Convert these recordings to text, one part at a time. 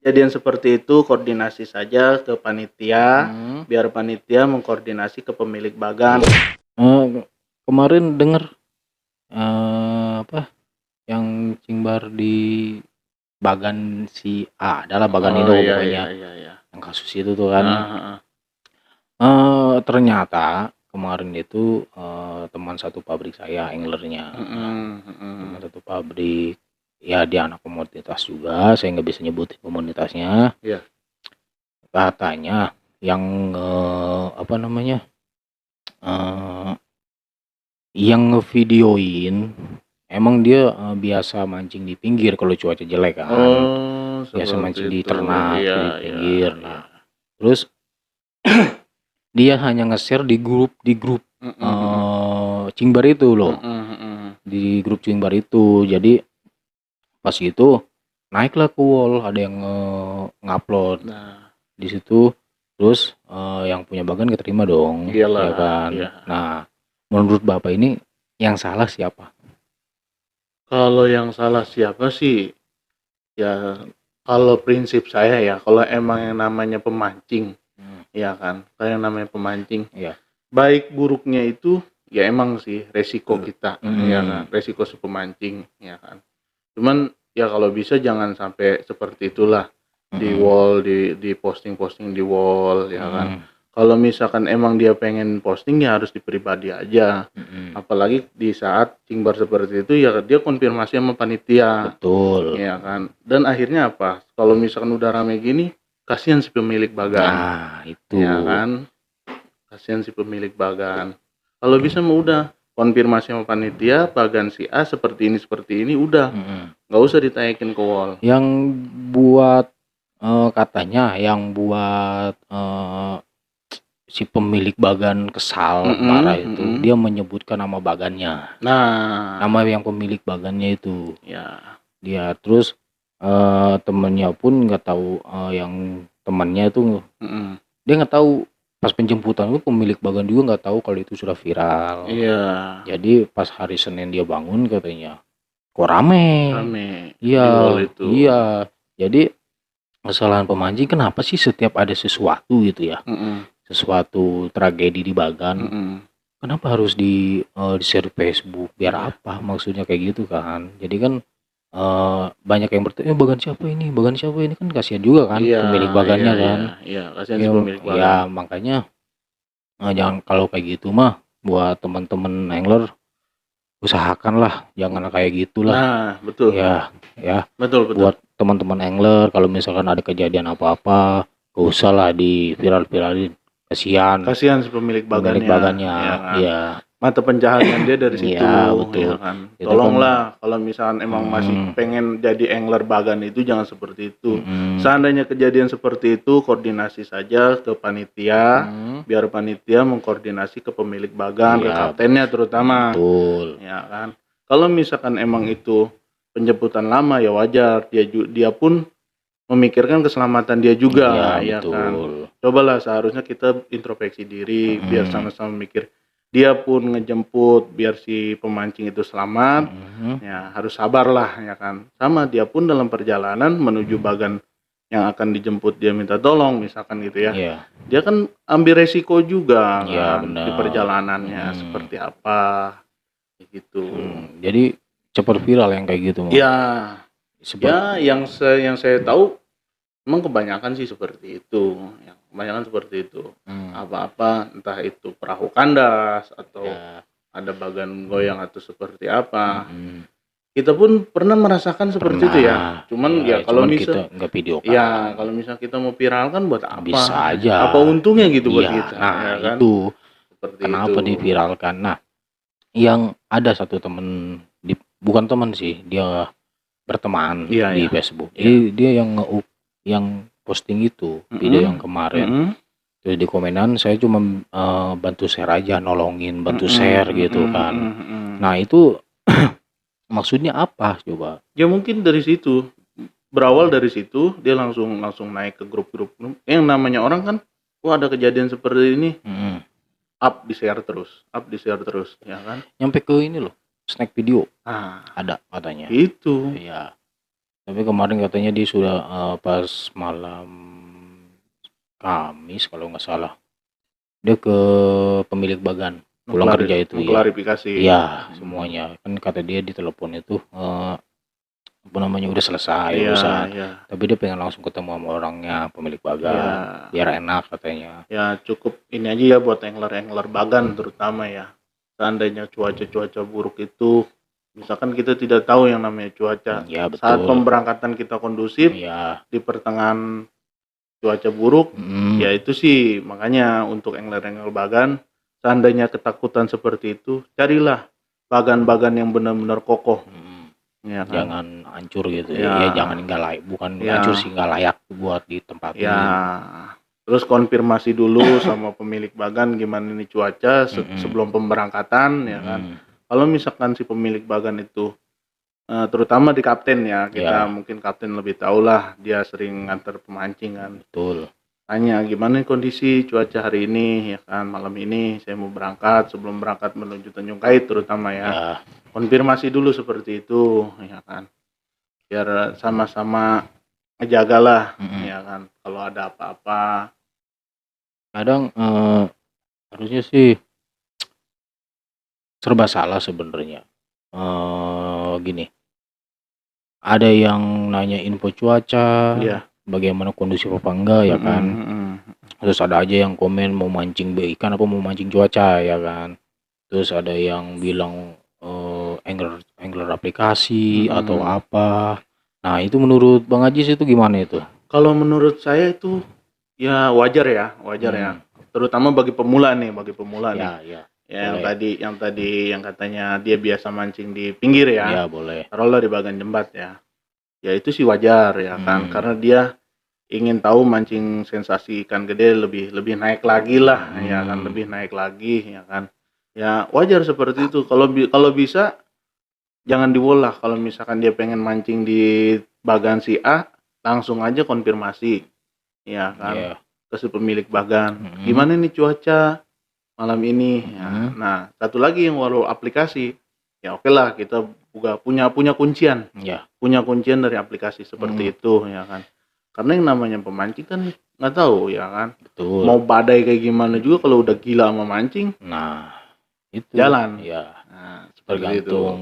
kejadian seperti itu koordinasi saja ke panitia, Hmm. biar panitia mengkoordinasi ke pemilik bagan. Kemarin denger apa yang cingbar di bagan si A adalah bagan Oh Indo iya iya pokoknya iya iya. yang kasus itu tuh kan. Heeh, heeh. Ternyata kemarin itu teman satu pabrik saya anglernya, teman satu pabrik ya, dia anak komunitas juga, saya nggak bisa nyebutin komunitasnya. Iya. Katanya yang apa namanya yang ngevideoin emang dia biasa mancing di pinggir kalau cuaca jelek kan, Oh, biasa seperti mancing di itu. ternak Iya di iya pinggir. iya. Nah terus dia hanya nge-share di grup Cingbar itu loh, di grup Cingbar itu. Jadi pas itu naiklah ke wall, ada yang ngupload Nah, di situ. Terus yang punya bagan keterima dong, iyalah, ya kan. iya. Nah menurut bapak ini yang salah siapa? Kalau yang salah siapa sih? Ya, kalau prinsip saya ya, kalau emang yang namanya pemancing, ya kan, kalau yang namanya pemancing, Iya. baik buruknya itu ya emang sih resiko kita, ya kan, Hmm. resiko si pemancing, ya kan. Cuman ya kalau bisa jangan sampai seperti itulah di wall, di posting-posting di wall, ya kan. Kalau misalkan emang dia pengen posting ya harus di pribadi aja. Apalagi di saat cingbar seperti itu ya dia konfirmasi sama panitia. Betul. Ya kan. Dan akhirnya apa? Kalau misalkan udah rame gini, kasihan si pemilik bagan. Nah itu. Ya kan. Kasihan si pemilik bagan. Kalau bisa mah udah konfirmasi sama panitia, bagan si A seperti ini udah. Nggak usah ditanyakin ke wall. Yang buat katanya yang buat si pemilik bagan kesal parah itu, dia menyebutkan nama bagannya. Nah, Nama yang pemilik bagannya itu. ya. Dia terus temennya pun nggak tahu, yang temannya itu dia nggak tahu pas penjemputan itu pemilik bagan juga nggak tahu kalau itu sudah viral. Iya. Jadi pas hari Senin dia bangun katanya, kok rame. Rame. Iya. Di wall itu. Iya. Jadi kesalahan pemancing kenapa sih setiap ada sesuatu gitu ya, sesuatu tragedi di bagan, kenapa harus di share Facebook biar apa, maksudnya kayak gitu kan. Jadi kan banyak yang bertanya bagan siapa ini kan, kasihan juga kan Iya, pemilik bagannya kan. iya, kasihan si Ya, pemilik bagan. ya makanya jangan, kalau kayak gitu mah buat teman-teman angler usahakanlah jangan kayak gitulah. Nah, betul. Ya Betul. buat teman-teman angler kalau misalkan ada kejadian apa-apa gak usah lah di viral-viralin, kasihan si pemilik bagannya. Ya kan? ya. Mata pencaharian dia dari situ, Iya, betul. ya kan. Itu Tolonglah kalau misalkan emang masih pengen jadi angler bagan itu jangan seperti itu. Seandainya kejadian seperti itu, koordinasi saja ke panitia, biar panitia mengkoordinasi ke pemilik bagan, ke kaptennya terutama. Betul. Ya kan. Kalau misalkan emang itu penjemputan lama ya wajar, dia pun memikirkan keselamatan dia juga, ya kan. Cobalah seharusnya kita introspeksi diri biar sama-sama mikir. Dia pun ngejemput biar si pemancing itu selamat, ya harus sabar lah, ya kan. Sama dia pun dalam perjalanan menuju bagan yang akan dijemput dia minta tolong misalkan gitu ya. Dia kan ambil resiko juga kan di perjalanannya seperti apa gitu. Jadi cepat viral yang kayak gitu. Ya, yang saya tahu emang kebanyakan sih seperti itu. Kebanyakan seperti itu. Apa-apa entah itu perahu kandas atau ada bagan goyang atau seperti apa. Kita pun pernah merasakan seperti itu ya. Cuman ya kalau misal kita nggak video kan. Ya, kalau misal kita mau viral kan buat apa? Bisa aja. Apa untungnya gitu buat kita? Nah, ya kan? itu seperti kenapa itu diviralkan. Nah, yang ada satu temen bukan teman sih, dia berteman di Facebook. Jadi dia yang posting itu video yang kemarin. Terus di komenan saya cuma bantu share aja, nolongin, bantu share gitu kan. Nah itu maksudnya apa coba? Ya mungkin dari situ, berawal dari situ dia langsung naik ke grup-grup yang namanya orang kan, wah ada kejadian seperti ini, up di share terus, ya kan? Nyampe ke ini loh, snack video. Nah, ada katanya. itu. Iya. Tapi kemarin katanya dia sudah pas malam Kamis kalau nggak salah, dia ke pemilik bagan pulang kerja itu ya. Mengklarifikasi. Iya, semuanya. Kan kata dia di telepon itu apa namanya udah selesai urusan. Tapi dia pengen langsung ketemu sama orangnya, pemilik bagan, biar enak katanya. Ya cukup ini aja ya buat angler bagan terutama ya. Seandainya cuaca buruk itu, misalkan kita tidak tahu yang namanya cuaca. Ya, betul. Saat pemberangkatan kita kondusif, di pertengahan cuaca buruk, ya itu sih makanya untuk angler bagan, seandainya ketakutan seperti itu, carilah bagan-bagan yang benar-benar kokoh. Ya kan? Jangan hancur gitu ya, jangan nggak layak, bukan hancur sih, nggak layak buat ditempatin. Ya, terus konfirmasi dulu sama pemilik bagan gimana nih cuaca sebelum pemberangkatan ya kan. Kalau misalkan si pemilik bagan itu terutama di kapten ya, kita mungkin kapten lebih tahu lah, dia sering nganter pemancing kan. Betul. Tanya gimana kondisi cuaca hari ini ya kan, malam ini saya mau berangkat, sebelum berangkat menuju Tanjung Kait terutama ya. Konfirmasi dulu seperti itu ya kan, biar sama-sama ngejagalah ya kan, kalau ada apa-apa. Kadang harusnya sih serba salah sebenarnya. Gini, ada yang nanya info cuaca, bagaimana kondisi apa enggak ya kan. Terus ada aja yang komen mau mancing ikan apa mau mancing cuaca ya kan. Terus ada yang bilang angler aplikasi atau apa. Nah itu menurut Bang Ajis itu gimana itu? Kalau menurut saya itu ya wajar ya, terutama bagi pemula nih, Ya, yang tadi yang katanya dia biasa mancing di pinggir ya. Ya boleh. Taruhlah di bagan jembat ya. Ya itu sih wajar ya kan, karena dia ingin tahu mancing sensasi ikan gede lebih naik lagi lah ya kan, lebih naik lagi ya kan. Ya wajar seperti itu. Kalau bisa jangan diwolah. Kalau misalkan dia pengen mancing di bagan si A, langsung aja konfirmasi ya kan, ke si pemilik bagan. Gimana nih cuaca malam ini ya. Nah satu lagi yang walau aplikasi, ya oke lah, kita juga punya kuncian, punya kuncian dari aplikasi seperti itu ya kan. Karena yang namanya pemancing kan nggak tahu ya kan. Betul. Mau badai kayak gimana juga, kalau udah gila sama mancing, nah itu jalan. Ya, nah, tergantung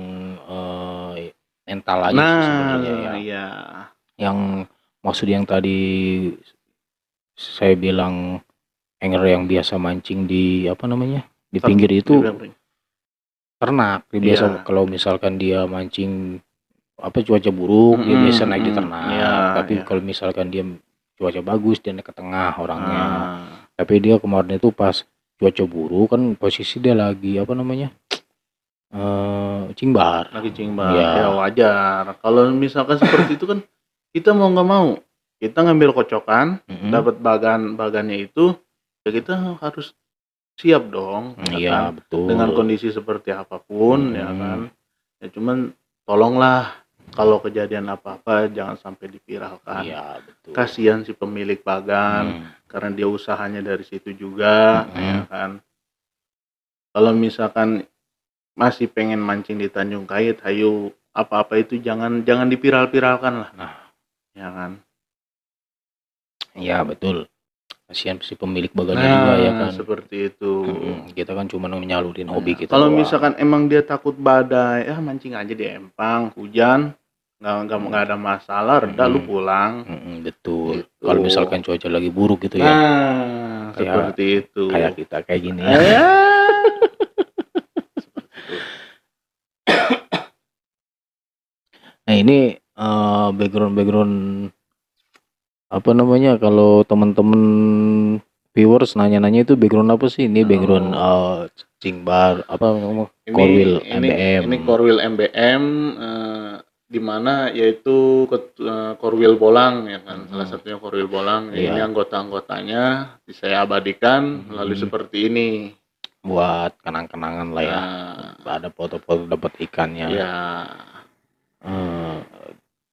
mental aja sih sebenarnya ya. Yang maksud yang tadi saya bilang, angler yang biasa mancing di apa namanya di pinggir itu ternak. Dia biasa kalau misalkan dia mancing apa cuaca buruk, dia biasa naik di ternak. Tapi kalau misalkan dia cuaca bagus, dia naik ke tengah orangnya. Tapi dia kemarin itu pas cuaca buruk kan posisi dia lagi apa namanya cingbar. Ya wajar. Kalau misalkan seperti itu kan kita mau nggak mau, kita ngambil kocokan, dapat bagannya itu, ya kita harus siap dong. Iya kan? Betul. Dengan kondisi seperti apapun ya kan. Ya cuman tolonglah kalau kejadian apa-apa jangan sampai dipiralkan. Iya betul. Kasihan si pemilik bagan, karena dia usahanya dari situ juga ya kan. Kalau misalkan masih pengen mancing di Tanjung Kait, hayu apa-apa itu jangan dipiral-piralkan lah. Ya kan. Iya betul. Kasihan si pemilik bagannya juga ya kan. Seperti itu. Kita kan cuma menyalurin hobi kita. Kalau misalkan emang dia takut badai, ya mancing aja di empang, hujan, nggak ada masalah, reda lu pulang. Betul. Gitu. Kalau misalkan cuaca lagi buruk gitu ya. Seperti itu. Kayak kita kayak gini ya. Nah ini background apa namanya, kalau teman-teman viewers nanya-nanya itu background apa sih? Ini background cingbar apa ngomong Korwil MBM. Ini Korwil MBM di mana yaitu Korwil Bolang ya kan. Salah satunya Korwil Bolang. Ini anggota-anggotanya saya abadikan melalui seperti ini. Buat kenang-kenangan lah ya. Ada foto-foto dapat ikannya.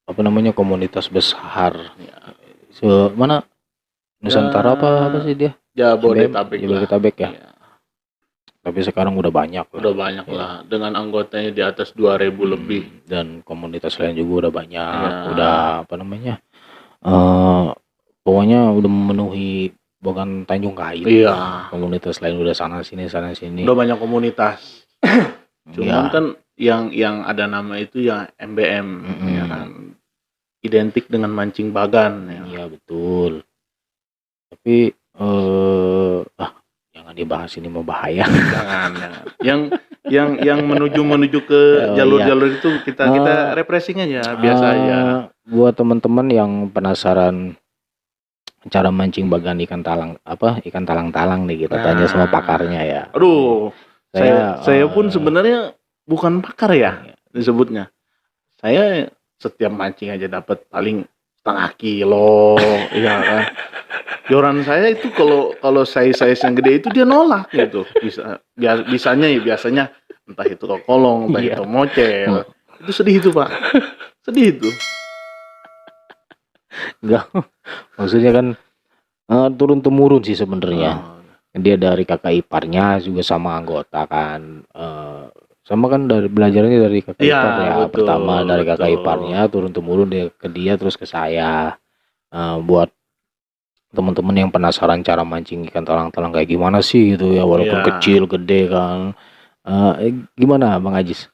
Apa namanya, komunitas besar. Mana Nusantara apa sih dia? Jabodetabek ya. Tapi sekarang udah banyak lah. Udah banyak Ya. lah. Dengan anggotanya di atas 2.000 lebih. Dan komunitas lain juga udah banyak. Ya. Udah apa namanya? Pokoknya udah memenuhi bukan Tanjung Kait. Iya. Komunitas lain udah sana sini. Udah banyak komunitas. Cuman Ya. kan yang ada nama itu ya MBM, ya kan. Identik dengan mancing bagan. Ya. Iya betul. Tapi jangan dibahas, ini mau bahaya. Jangan. Yang menuju ke jalur-jalur itu kita refreshing aja, biasa aja. Buat teman-teman yang penasaran cara mancing bagan ikan talang-talang nih, kita tanya sama pakarnya ya. Aduh, saya pun sebenarnya bukan pakar ya disebutnya. Saya setiap mancing aja dapat paling setengah kilo, ya kan. Joran saya itu kalau size yang gede itu dia nolak gitu. Biasanya entah itu kolong, entah itu mocel. Itu sedih itu, Pak. Sedih itu. Enggak. Maksudnya kan turun temurun sih sebenarnya. Dia dari kakak iparnya juga sama anggota kan. Sama kan dari belajarnya dari kakak ipar ya. Betul, pertama dari kakak iparnya turun temurun dia ke dia terus ke saya. Buat teman-teman yang penasaran cara mancing ikan talang-talang kayak gimana sih gitu ya, walaupun kecil gede kan. Gimana Bang Ajis?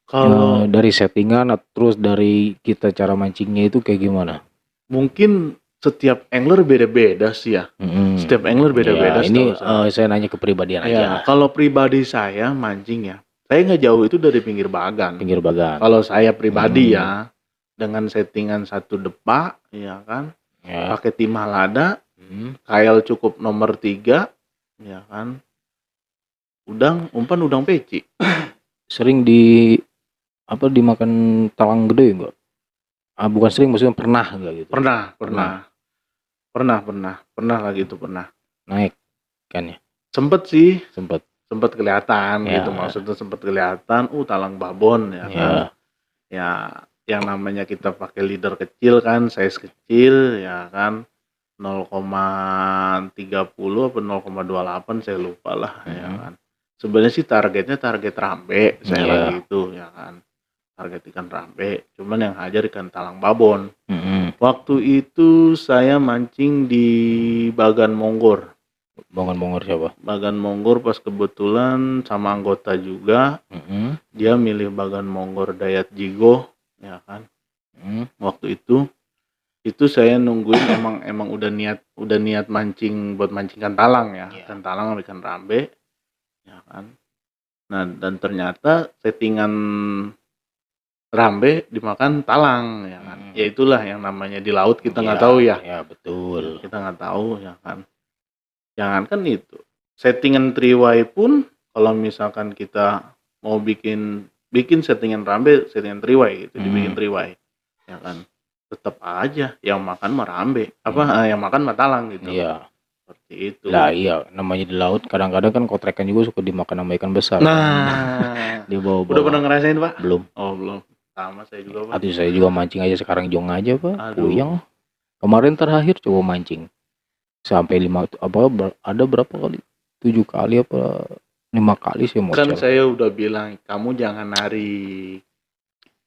Kalau dari settingan terus dari kita cara mancingnya itu kayak gimana? Mungkin setiap angler beda-beda sih ya. Setiap angler beda-beda. Ini saya nanya kepribadian aja. Kalau pribadi saya mancing ya, saya nggak jauh itu dari pinggir bagan. Kalau saya pribadi ya, dengan settingan 1 depak, ya kan, pakai timah lada, kail cukup nomor 3, ya kan, umpan udang peci. Sering dimakan talang gede enggak? Bukan sering, maksudnya pernah enggak gitu? Pernah lagi itu pernah. Naik kan ya? Sempet kelihatan gitu, maksudnya sempet kelihatan, talang babon ya kan. Ya yang namanya kita pakai leader kecil kan, size kecil ya kan, 0,30 apa 0,28 saya lupa lah ya kan. Sebenarnya sih targetnya target rambe saya lagi itu ya kan. Target ikan rambe, cuman yang hajar ikan talang babon. Waktu itu saya mancing di Bagan Monggor. Siapa? Bagan Monggor pas kebetulan sama anggota juga. Dia milih Bagan Monggor Dayat Jigo, ya kan. Waktu itu saya nungguin emang udah niat mancing buat mancing ikan talang ya. Ikan talang sama ikan rambe, ya kan. Nah, dan ternyata settingan rambe dimakan talang ya kan. Ya itulah yang namanya di laut kita nggak tahu ya. Ya betul. Kita nggak tahu ya kan. Jangankan itu, settingan triway pun kalau misalkan kita mau bikin settingan rambe, settingan triway gitu, dibikin triway, ya kan, tetap aja yang makan mah rambe, yang makan mah talang gitu. Iya. Seperti itu. Lah iya, namanya di laut kadang-kadang kan kotrekan juga suka dimakan sama ikan besar. Nah, di bawah. Udah pernah ngerasain Pak? Belum. Oh belum. Sama saya juga Pak. Saya juga mancing aja sekarang jong aja Pak. Puyeng. Kemarin terakhir coba mancing sampai 5 ada berapa kali? 7 kali apa 5 kali sih mau. Kan saya udah bilang kamu jangan narik.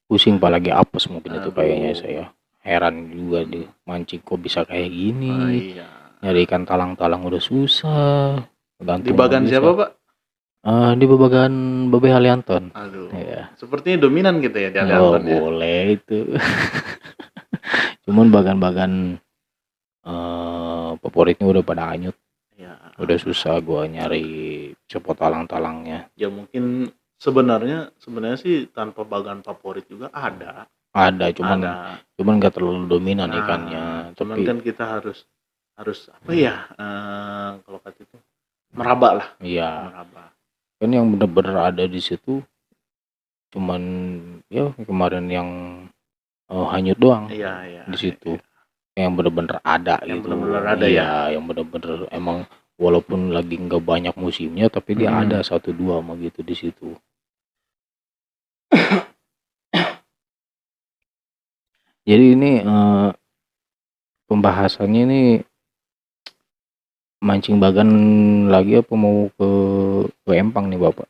Pusing apalagi apes mungkin. Itu kayaknya saya. Heran juga di mancing kok bisa kayak gini. Nyari ikan talang-talang udah susah. Di Bagan siapa Pak? Di Bagan Babe Halianton. Sepertinya dominan gitu ya di Halianton ya. Boleh itu. Cuman bagan-bagan favoritnya udah pada hanyut. Udah susah gua nyari cepot talang-talangnya. Ya mungkin sebenarnya sih tanpa bagan favorit juga ada. Cuman nggak terlalu dominan ikannya. Cuman kan kita harus apa ya, kalau kata itu meraba lah. Iya. Meraba. Kan yang bener-bener ada di situ cuman ya kemarin yang hanyut doang. Iya. Di situ. Yang bener-bener ada gitu. Bener-bener ada ya. Yang bener-bener emang walaupun lagi nggak banyak musimnya tapi dia ada 1-2 sama gitu di situ. Jadi ini pembahasannya ini mancing bagan lagi apa mau ke ke Empang nih Bapak?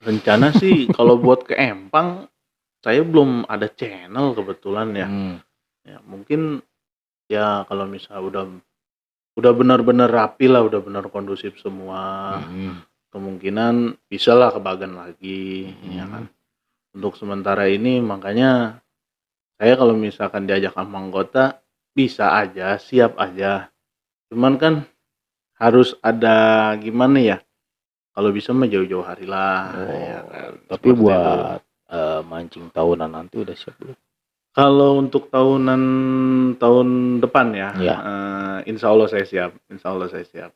Rencana sih kalau buat ke Empang, saya belum ada channel kebetulan ya. Ya mungkin ya kalau misal udah benar-benar rapi lah, udah benar kondusif semua, kemungkinan bisa lah ke Bagan lagi, ya kan. Untuk sementara ini makanya saya kalau misalkan diajak sama anggota bisa aja, siap aja. Cuman kan harus ada gimana ya? Kalau bisa mah jauh-jauh hari lah. Ya kan. Tapi buat mancing tahunan nanti udah siap belum? Kalau untuk tahun depan ya, insya Allah saya siap. Insya Allah saya siap.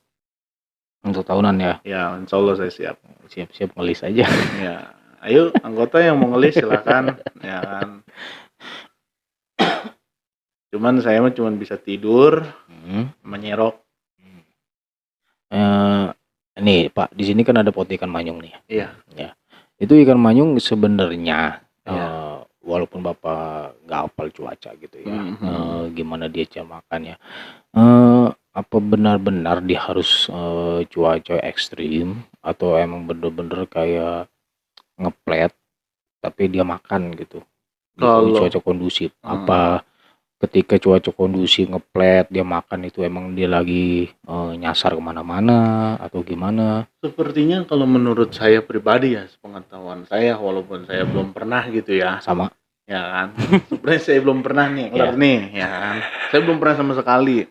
Untuk tahunan ya? Ya, insya Allah saya siap. Siap-siap ngelis aja. Ya, ayo anggota yang mau ngelis silakan. Ya kan. Cuman saya mah cuma bisa tidur, menyerok. Nih Pak, di sini kan ada pot ikan manyung nih. Iya. Ya. Itu ikan manyung sebenarnya walaupun Bapak nggak hafal cuaca gitu ya, gimana dia cara makannya, apa benar-benar dia harus cuaca ekstrim atau emang bener-bener kayak ngeplet tapi dia makan gitu di cuaca kondusif? Apa ketika cuaca kondusif ngeplet dia makan itu emang dia lagi nyasar kemana-mana atau gimana? Sepertinya kalau menurut saya pribadi ya, sepengetahuan saya walaupun saya belum pernah gitu ya. Sama. Ya kan. Sebenarnya saya belum pernah nih nih, ya kan. Saya belum pernah sama sekali.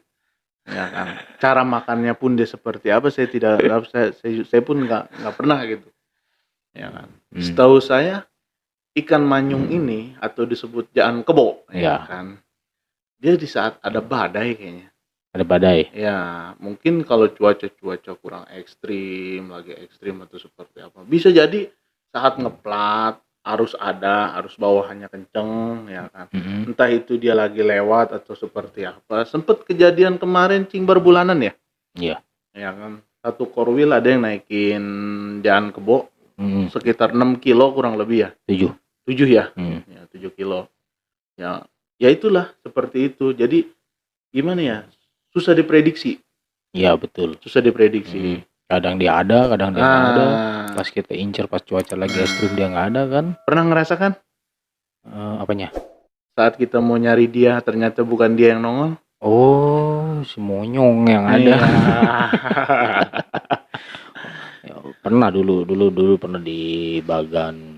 Ya kan. Cara makannya pun dia seperti apa saya tidak saya pun nggak pernah gitu. Ya kan. Setahu saya ikan manyung ini atau disebut jaan kebo, ya kan. Dia di saat ada badai kayaknya. Ada badai? Ya, mungkin kalau cuaca kurang ekstrim, lagi ekstrim atau seperti apa. Bisa jadi saat ngeplat, arus bawahannya kenceng, ya kan. Entah itu dia lagi lewat atau seperti apa. Sempet kejadian kemarin baru bulanan ya? Iya. Ya kan. Satu korwil ada yang naikin jaan kebo sekitar 6 kilo kurang lebih ya. 7 ya? Ya 7 kilo. Ya itulah seperti itu. Jadi gimana ya? Susah diprediksi. Iya betul. Susah diprediksi. Kadang dia ada, kadang dia nggak ada. Pas kita incer pas cuaca lagi ekstrim dia nggak ada kan? Pernah ngerasakan? Apanya? Saat kita mau nyari dia ternyata bukan dia yang nongol. Oh, si monyong yang ada. Ya, pernah dulu pernah di Bagan.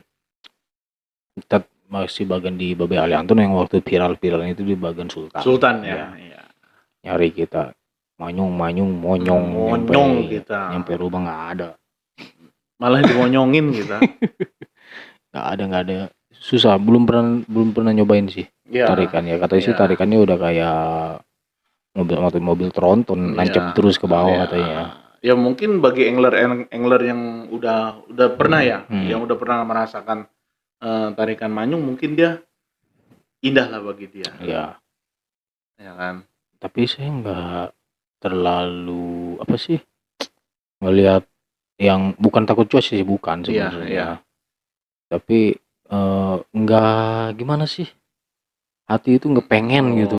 Kita masih Bagan di Babe Alianton yang waktu viral itu di Bagan Sultan. Sultan ya. Nyari kita monyong kita nyampe rumah nggak ada, malah dimonyongin kita. nggak ada susah. Belum pernah nyobain sih tarikannya. Katanya sih tarikannya udah kayak mobil tronton nancep terus ke bawah katanya. Ya mungkin bagi angler yang udah pernah ya, yang udah pernah merasakan tarikan manyung, mungkin dia indah lah bagi dia. Iya. Ya kan. Tapi saya nggak terlalu apa sih ngelihat yang bukan takut cuaca sih, bukan sebenarnya. Tapi nggak gimana sih, hati itu nggak pengen gitu.